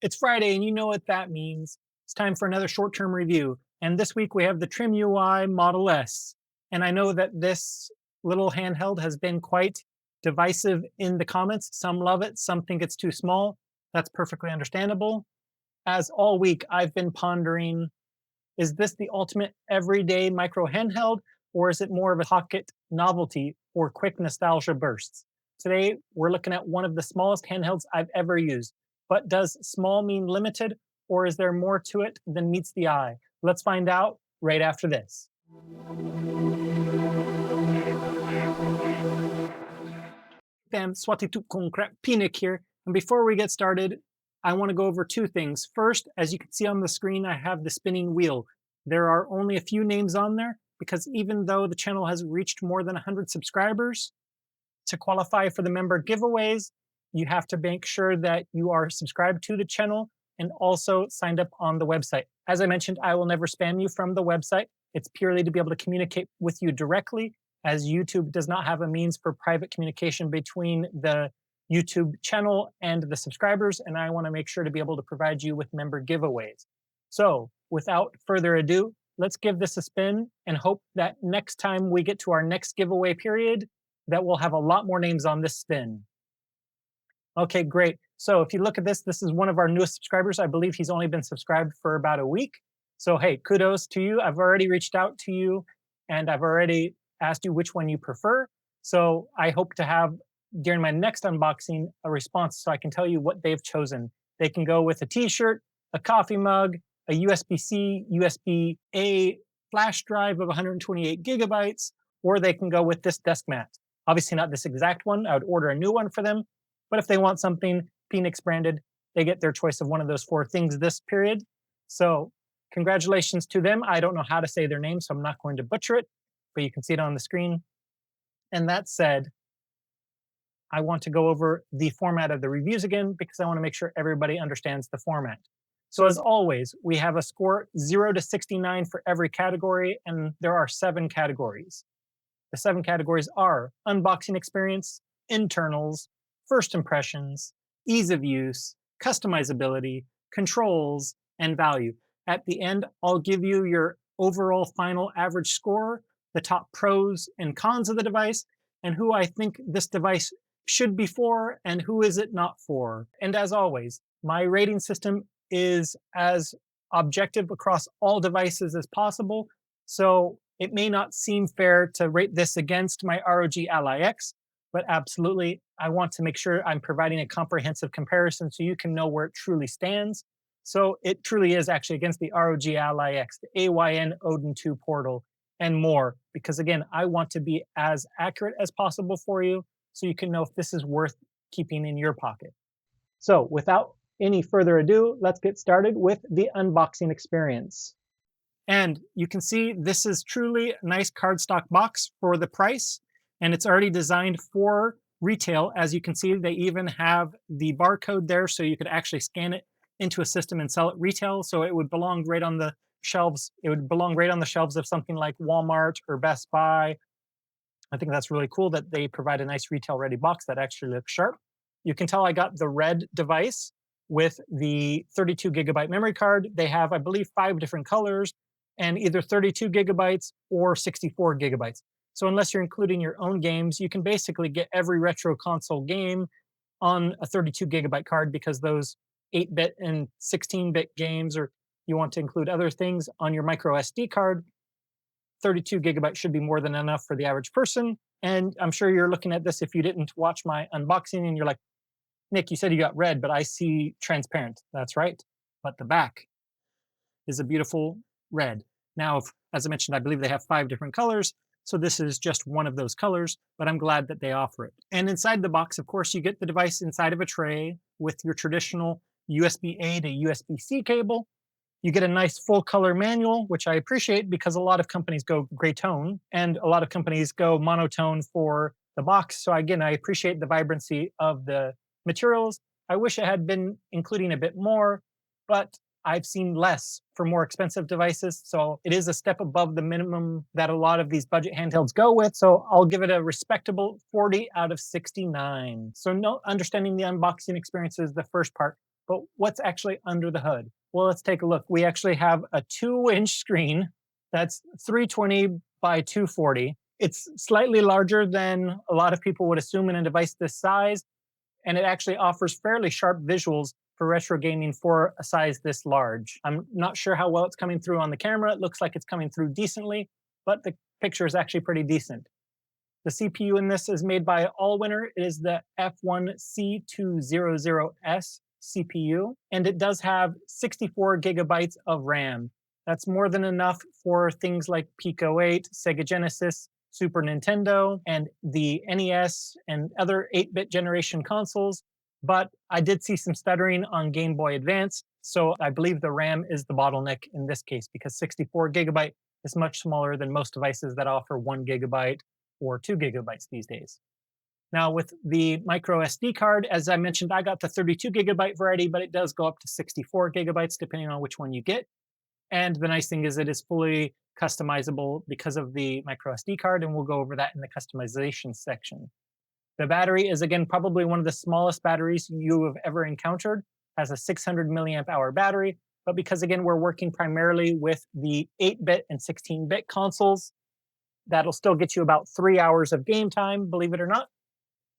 It's Friday, and you know what that means. It's time for another short term review. And this week we have the TrimUI Model S. And I know that this little handheld has been quite divisive in the comments. Some love it, some think it's too small. That's perfectly understandable. As all week, I've been pondering, is this the ultimate everyday micro handheld, or is it more of a pocket novelty or quick nostalgia bursts? Today, we're looking at one of the smallest handhelds I've ever used. But does small mean limited, or is there more to it than meets the eye? Let's find out right after this. Bam, Swati Pinik here. And before we get started, I want to go over two things. First, as you can see on the screen, I have the spinning wheel. There are only a few names on there because even though the channel has reached more than 100 subscribers, to qualify for the member giveaways, you have to make sure that you are subscribed to the channel and also signed up on the website. As I mentioned, I will never spam you from the website. It's purely to be able to communicate with you directly, as YouTube does not have a means for private communication between the YouTube channel and the subscribers, and I want to make sure to be able to provide you with member giveaways. So without further ado, let's give this a spin and hope that next time we get to our next giveaway period, that we'll have a lot more names on this spin. Okay, great. So if you look at this, this is one of our newest subscribers. I believe he's only been subscribed for about a week. So hey, kudos to you. I've already reached out to you and I've already asked you which one you prefer. So I hope to have during my next unboxing a response so I can tell you what they've chosen. They can go with a t-shirt, a coffee mug, a USB-C, USB-A flash drive of 128 gigabytes, or they can go with this desk mat. Obviously not this exact one. I would order a new one for them. But if they want something Phoenix branded, they get their choice of one of those four things this period. So congratulations to them. I don't know how to say their name, so I'm not going to butcher it, but you can see it on the screen. And that said, I want to go over the format of the reviews again because I want to make sure everybody understands the format. So as always, we have a score 0 to 69 for every category, and there are 7 categories. The 7 categories are unboxing experience, internals, first impressions, ease of use, customizability, controls, and value. At the end, I'll give you your overall final average score, the top pros and cons of the device, and who I think this device should be for and who is it not for. And as always, my rating system is as objective across all devices as possible. So it may not seem fair to rate this against my ROG Ally X, but absolutely, I want to make sure I'm providing a comprehensive comparison so you can know where it truly stands. So it truly is actually against the ROG Ally X, the AYN Odin 2 portal, and more. Because again, I want to be as accurate as possible for you so you can know if this is worth keeping in your pocket. So without any further ado, let's get started with the unboxing experience. And you can see this is truly a nice cardstock box for the price, and it's already designed for retail. As you can see, they even have the barcode there so you could actually scan it into a system and sell it retail. So it would belong right on the shelves. It would belong right on the shelves of something like Walmart or Best Buy. I think that's really cool that they provide a nice retail ready box that actually looks sharp. You can tell I got the red device with the 32 gigabyte memory card. They have, I believe, 5 different colors and either 32 gigabytes or 64 gigabytes. So unless you're including your own games, you can basically get every retro console game on a 32 gigabyte card because those 8-bit and 16-bit games, or you want to include other things on your micro SD card, 32 gigabytes should be more than enough for the average person. And I'm sure you're looking at this if you didn't watch my unboxing and you're like, Nick, you said you got red, but I see transparent. That's right. But the back is a beautiful red. Now, as I mentioned, I believe they have 5 different colors. So this is just one of those colors, but I'm glad that they offer it. And inside the box, of course, you get the device inside of a tray with your traditional USB-A to USB-C cable. You get a nice full color manual, which I appreciate because a lot of companies go gray tone and a lot of companies go monotone for the box. So again, I appreciate the vibrancy of the materials. I wish it had been including a bit more, but I've seen less for more expensive devices. So it is a step above the minimum that a lot of these budget handhelds go with. So I'll give it a respectable 40 out of 69. So no, understanding the unboxing experience is the first part. But what's actually under the hood? Well, let's take a look. We actually have a 2-inch screen that's 320 by 240. It's slightly larger than a lot of people would assume in a device this size, and it actually offers fairly sharp visuals for retro gaming for a size this large. I'm not sure how well it's coming through on the camera. It looks like it's coming through decently, but the picture is actually pretty decent. The CPU in this is made by Allwinner. It is the F1C200S CPU, and it does have 64 gigabytes of RAM. That's more than enough for things like Pico 8, Sega Genesis, Super Nintendo, and the NES and other 8-bit generation consoles. But I did see some stuttering on Game Boy Advance, so I believe the RAM is the bottleneck in this case, because 64 gigabyte is much smaller than most devices that offer 1 gigabyte or 2 gigabytes these days. Now, with the micro SD card, as I mentioned, I got the 32 gigabyte variety, but it does go up to 64 gigabytes depending on which one you get. And the nice thing is it is fully customizable because of the micro SD card, and we'll go over that in the customization section. The battery is, again, probably one of the smallest batteries you have ever encountered. Has a 600 milliamp hour battery, but because, again, we're working primarily with the 8-bit and 16-bit consoles, that'll still get you about 3 hours of game time, believe it or not.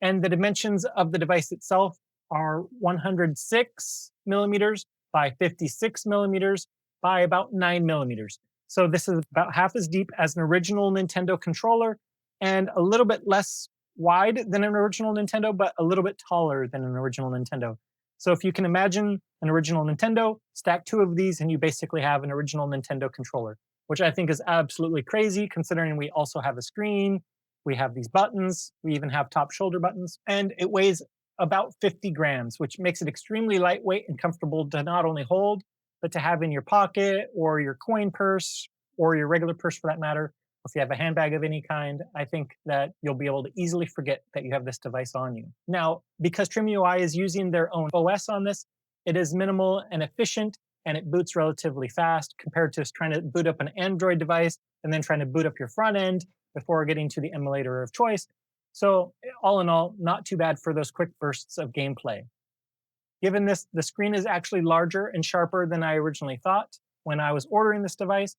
And the dimensions of the device itself are 106 millimeters by 56 millimeters by about 9 millimeters. So this is about half as deep as an original Nintendo controller and a little bit less wide than an original Nintendo, but a little bit taller than an original Nintendo. So if you can imagine an original Nintendo, stack 2 of these and you basically have an original Nintendo controller, which I think is absolutely crazy considering we also have a screen, we have these buttons, we even have top shoulder buttons, and it weighs about 50 grams, which makes it extremely lightweight and comfortable to not only hold, but to have in your pocket or your coin purse or your regular purse for that matter. If you have a handbag of any kind, I think that you'll be able to easily forget that you have this device on you. Now, because TrimUI is using their own OS on this, it is minimal and efficient, and it boots relatively fast compared to trying to boot up an Android device and then trying to boot up your front end before getting to the emulator of choice. So all in all, not too bad for those quick bursts of gameplay. Given this, the screen is actually larger and sharper than I originally thought when I was ordering this device,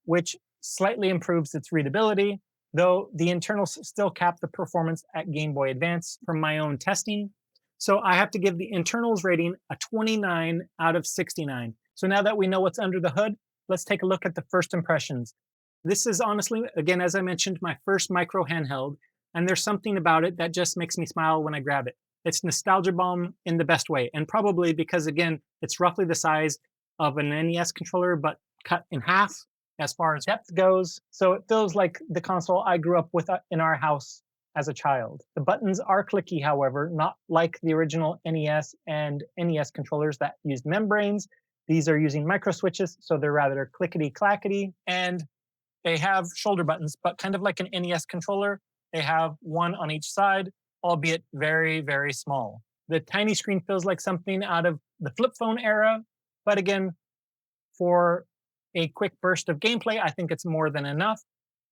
which slightly improves its readability, though the internals still cap the performance at Game Boy Advance from my own testing. So I have to give the internals rating a 29 out of 69. So now that we know what's under the hood, let's take a look at the first impressions. This is honestly, again, as I mentioned, my first micro handheld, and there's something about it that just makes me smile when I grab it. It's nostalgia bomb in the best way, and probably because, again, it's roughly the size of an NES controller, but cut in half as far as depth goes. So it feels like the console I grew up with in our house as a child. The buttons are clicky, however, not like the original NES and NES controllers that used membranes. These are using micro switches, so they're rather clickety-clackety, and they have shoulder buttons, but kind of like an NES controller, they have one on each side, albeit very, very small. The tiny screen feels like something out of the flip phone era, but again, for a quick burst of gameplay, I think it's more than enough.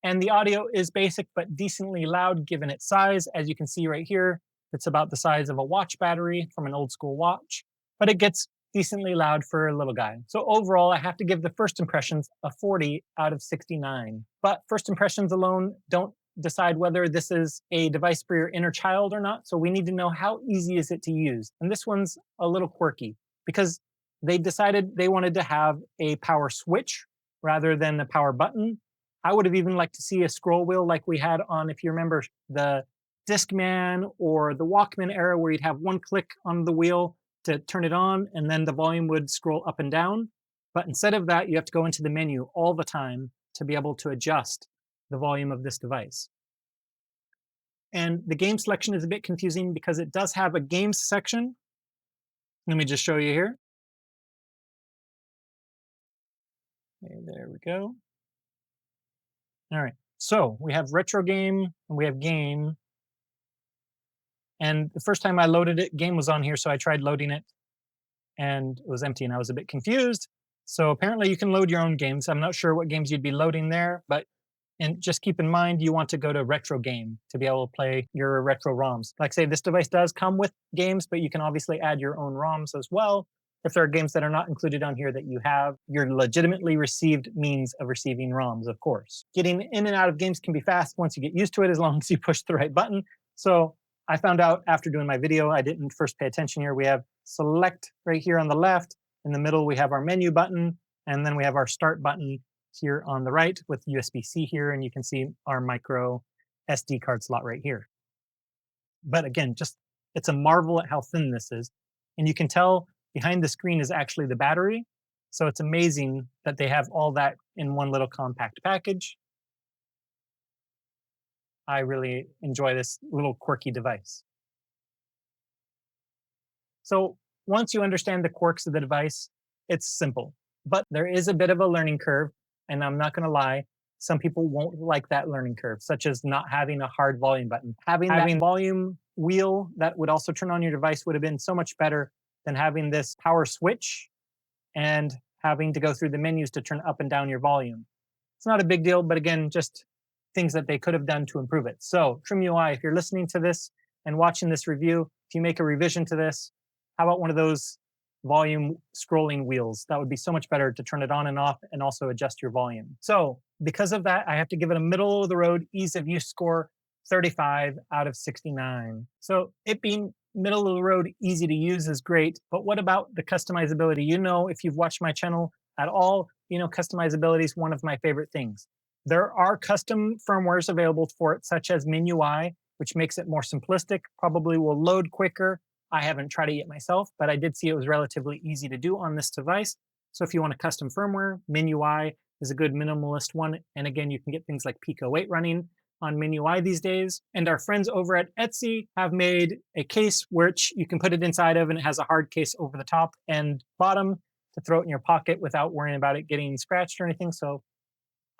And the audio is basic but decently loud given its size. As you can see right here, it's about the size of a watch battery from an old school watch, but it gets decently loud for a little guy. So overall, I have to give the first impressions a 40 out of 69. But first impressions alone don't decide whether this is a device for your inner child or not. So we need to know how easy is it to use. And this one's a little quirky because they decided they wanted to have a power switch rather than a power button. I would have even liked to see a scroll wheel like we had on, if you remember, the Discman or the Walkman era, where you'd have one click on the wheel to turn it on and then the volume would scroll up and down. But instead of that, you have to go into the menu all the time to be able to adjust the volume of this device. And the game selection is a bit confusing because it does have a games section. Let me just show you here. Okay, there we go. All right, so we have retro game and we have game. And the first time I loaded it, game was on here, so I tried loading it and it was empty and I was a bit confused. So apparently you can load your own games. I'm not sure what games you'd be loading there, but And just keep in mind, you want to go to retro game to be able to play your retro ROMs. Like say, this device does come with games, but you can obviously add your own ROMs as well. If there are games that are not included on here that you have, your legitimately received means of receiving ROMs, of course. Getting in and out of games can be fast once you get used to it, as long as you push the right button. So I found out after doing my video, I didn't first pay attention here. We have select right here on the left. In the middle, we have our menu button, and then we have our start button here on the right with USB-C here, and you can see our micro SD card slot right here. But again, just it's a marvel at how thin this is. And you can tell behind the screen is actually the battery. So it's amazing that they have all that in one little compact package. I really enjoy this little quirky device. So once you understand the quirks of the device, it's simple. But there is a bit of a learning curve, and I'm not going to lie, some people won't like that learning curve, such as not having a hard volume button. Having that volume wheel that would also turn on your device would have been so much better than having this power switch and having to go through the menus to turn up and down your volume. It's not a big deal, but again, just things that they could have done to improve it. So TrimUI, if you're listening to this and watching this review, if you make a revision to this, how about one of those volume scrolling wheels? That would be so much better to turn it on and off and also adjust your volume. So because of that, I have to give it a middle of the road ease of use score, 35 out of 69. So it being middle of the road, easy to use is great. But what about the customizability? You know, if you've watched my channel at all, you know customizability is one of my favorite things. There are custom firmwares available for it, such as MIUI, which makes it more simplistic, probably will load quicker. I haven't tried it yet myself, but I did see it was relatively easy to do on this device. So if you want a custom firmware, MIUI is a good minimalist one. And again, you can get things like Pico 8 running on MIUI these days. And our friends over at Etsy have made a case which you can put it inside of, and it has a hard case over the top and bottom to throw it in your pocket without worrying about it getting scratched or anything. So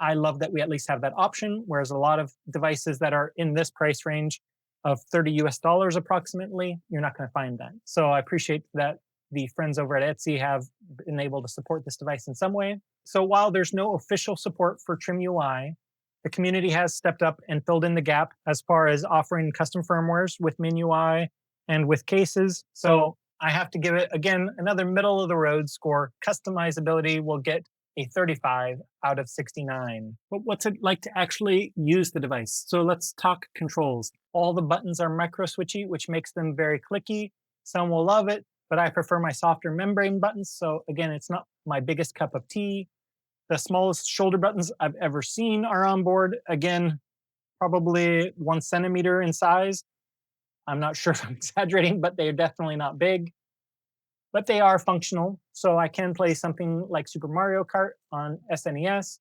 I love that we at least have that option, whereas a lot of devices that are in this price range of 30 US dollars approximately, you're not going to find that. So I appreciate that the friends over at Etsy have been able to support this device in some way. So while there's no official support for TrimUI, the community has stepped up and filled in the gap as far as offering custom firmwares with MIUI and with cases. So I have to give it, again, another middle of the road score. Customizability will get a 35 out of 69. But what's it like to actually use the device? So let's talk controls. All the buttons are micro switchy, which makes them very clicky. Some will love it, but I prefer my softer membrane buttons. So again, it's not my biggest cup of tea. The smallest shoulder buttons I've ever seen are on board. Again, probably 1 centimeter in size. I'm not sure if I'm exaggerating, but they're definitely not big. But they are functional, so I can play something like Super Mario Kart on SNES.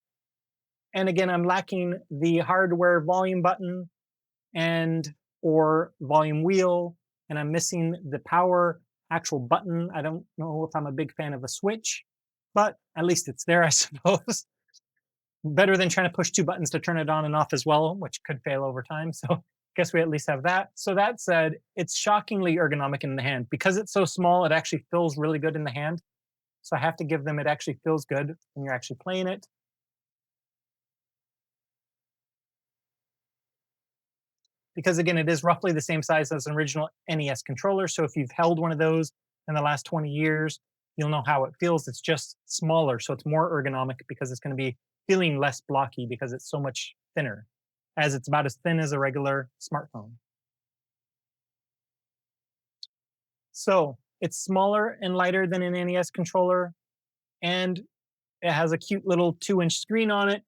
And again, I'm lacking the hardware volume button and or volume wheel, and I'm missing the power actual button. I don't know if I'm a big fan of a switch, but at least it's there, I suppose. Better than trying to push 2 buttons to turn it on and off as well, which could fail over time. So guess we at least have that. So that said, it's shockingly ergonomic in the hand. Because it's so small, it actually feels really good in the hand. So I have to give them, it actually feels good when you're actually playing it. Because again, it is roughly the same size as an original NES controller. So if you've held one of those in the last 20 years, you'll know how it feels. It's just smaller, so it's more ergonomic because it's going to be feeling less blocky because it's so much thinner, as it's about as thin as a regular smartphone. So it's smaller and lighter than an NES controller, and it has a cute little 2-inch screen on it,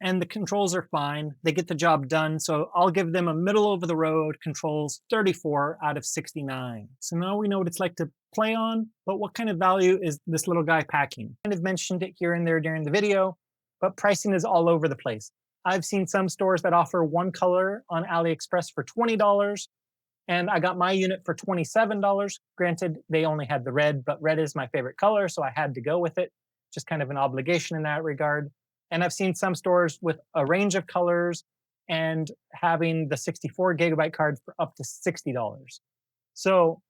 and the controls are fine. They get the job done. So I'll give them a middle of the road controls, 34 out of 69. So now we know what it's like to play on, but what kind of value is this little guy packing? I kind of mentioned it here and there during the video, but pricing is all over the place. I've seen some stores that offer one color on AliExpress for $20, and I got my unit for $27. Granted, they only had the red, but red is my favorite color, so I had to go with it. Just kind of an obligation in that regard. And I've seen some stores with a range of colors and having the 64 gigabyte card for up to $60. So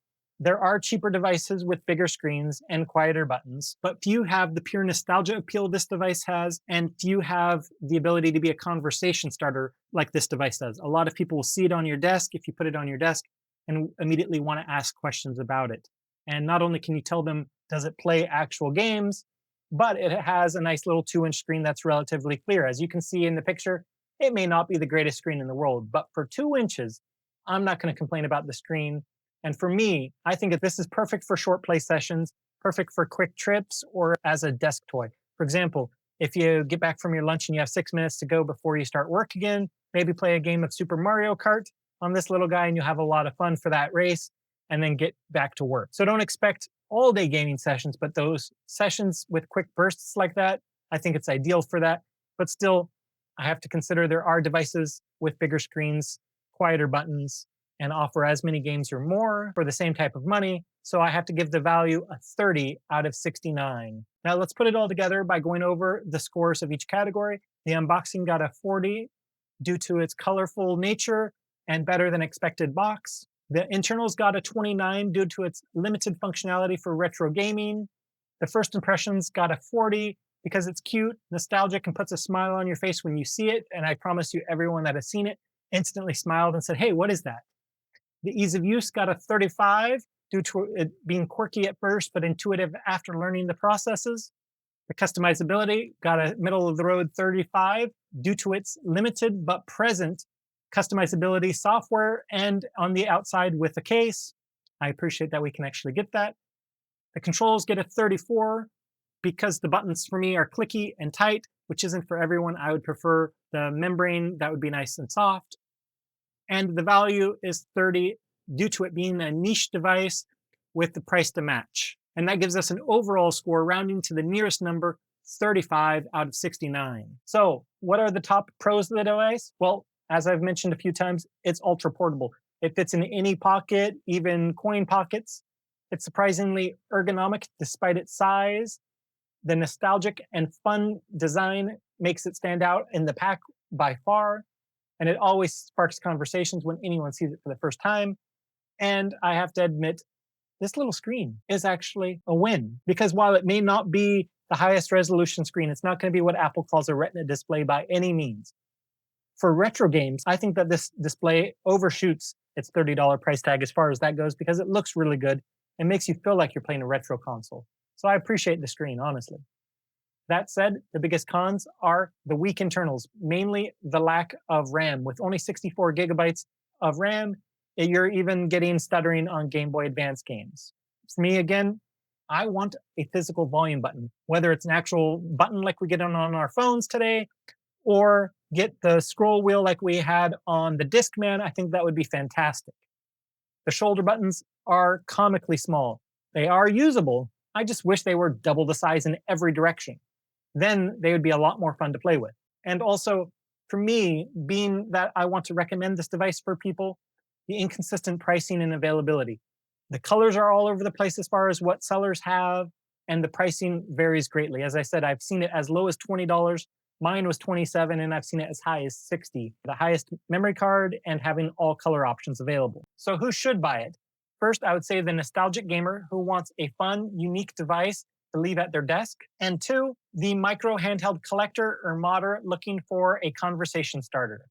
There are cheaper devices with bigger screens and quieter buttons, but few have the pure nostalgia appeal this device has, and few have the ability to be a conversation starter like this device does. A lot of people will see it on your desk if you put it on your desk and immediately want to ask questions about it. And not only can you tell them, does it play actual games, but it has a nice little 2-inch screen that's relatively clear. As you can see in the picture, it may not be the greatest screen in the world, but for 2 inches, I'm not going to complain about the screen. And for me, I think that this is perfect for short play sessions, perfect for quick trips, or as a desk toy. For example, if you get back from your lunch and you have 6 minutes to go before you start work again, maybe play a game of Super Mario Kart on this little guy and you'll have a lot of fun for that race and then get back to work. So don't expect all day gaming sessions, but those sessions with quick bursts like that, I think it's ideal for that. But still, I have to consider there are devices with bigger screens, quieter buttons, and offer as many games or more for the same type of money. So I have to give the value a 30 out of 69. Now let's put it all together by going over the scores of each category. The unboxing got a 40 due to its colorful nature and better than expected box. The internals got a 29 due to its limited functionality for retro gaming. The first impressions got a 40 because it's cute, nostalgic, and puts a smile on your face when you see it. And I promise you, everyone that has seen it instantly smiled and said, hey, what is that? The ease of use got a 35 due to it being quirky at first, but intuitive after learning the processes. The customizability got a middle of the road 35 due to its limited but present customizability software and on the outside with the case. I appreciate that we can actually get that. The controls get a 34 because the buttons for me are clicky and tight, which isn't for everyone. I would prefer the membrane that would be nice and soft. And the value is 30 due to it being a niche device with the price to match. And that gives us an overall score rounding to the nearest number, 35 out of 69. So what are the top pros of the device? Well, as I've mentioned a few times, it's ultra portable. It fits in any pocket, even coin pockets. It's surprisingly ergonomic despite its size. The nostalgic and fun design makes it stand out in the pack by far. And it always sparks conversations when anyone sees it for the first time. And I have to admit, this little screen is actually a win because while it may not be the highest resolution screen, it's not going to be what Apple calls a retina display by any means. For retro games, I think that this display overshoots its $30 price tag as far as that goes because it looks really good and makes you feel like you're playing a retro console. So I appreciate the screen, honestly. That said, the biggest cons are the weak internals, mainly the lack of RAM. With only 64 gigabytes of RAM, you're even getting stuttering on Game Boy Advance games. For me, again, I want a physical volume button, whether it's an actual button like we get on our phones today, or get the scroll wheel like we had on the Discman. I think that would be fantastic. The shoulder buttons are comically small. They are usable. I just wish they were double the size in every direction. Then they would be a lot more fun to play with. And also, for me, being that I want to recommend this device for people, the inconsistent pricing and availability. The colors are all over the place as far as what sellers have, and the pricing varies greatly. As I said, I've seen it as low as $20. Mine was $27, and I've seen it as high as $60. The highest memory card and having all color options available. So who should buy it? First, I would say the nostalgic gamer who wants a fun, unique device to leave at their desk. And two, the micro handheld collector or modder looking for a conversation starter.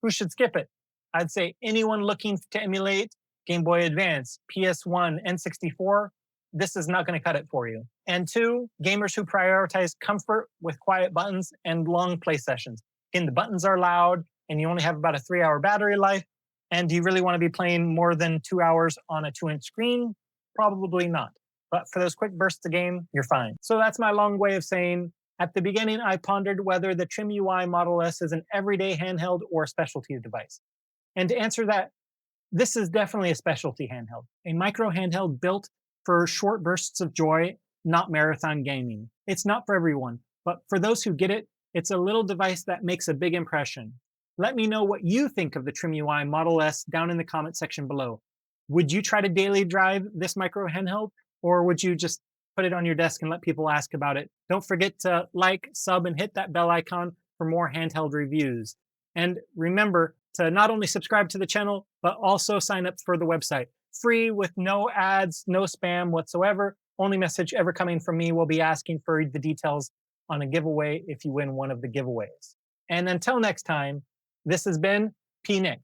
Who should skip it? I'd say anyone looking to emulate Game Boy Advance, PS1, N64, this is not going to cut it for you. And two, gamers who prioritize comfort with quiet buttons and long play sessions. Again, the buttons are loud and you only have about a 3-hour battery life. And do you really want to be playing more than 2 hours on a 2-inch screen? Probably not. But for those quick bursts of game, you're fine. So that's my long way of saying, at the beginning, I pondered whether the TrimUI Model S is an everyday handheld or specialty device. And to answer that, this is definitely a specialty handheld, a micro handheld built for short bursts of joy, not marathon gaming. It's not for everyone, but for those who get it, it's a little device that makes a big impression. Let me know what you think of the TrimUI Model S down in the comment section below. Would you try to daily drive this micro handheld, or would you just put it on your desk and let people ask about it? Don't forget to like, sub, and hit that bell icon for more handheld reviews. And remember to not only subscribe to the channel, but also sign up for the website. free with no ads, no spam whatsoever. Only message ever coming from me will be asking for the details on a giveaway if you win one of the giveaways. And until next time, this has been P. Nick.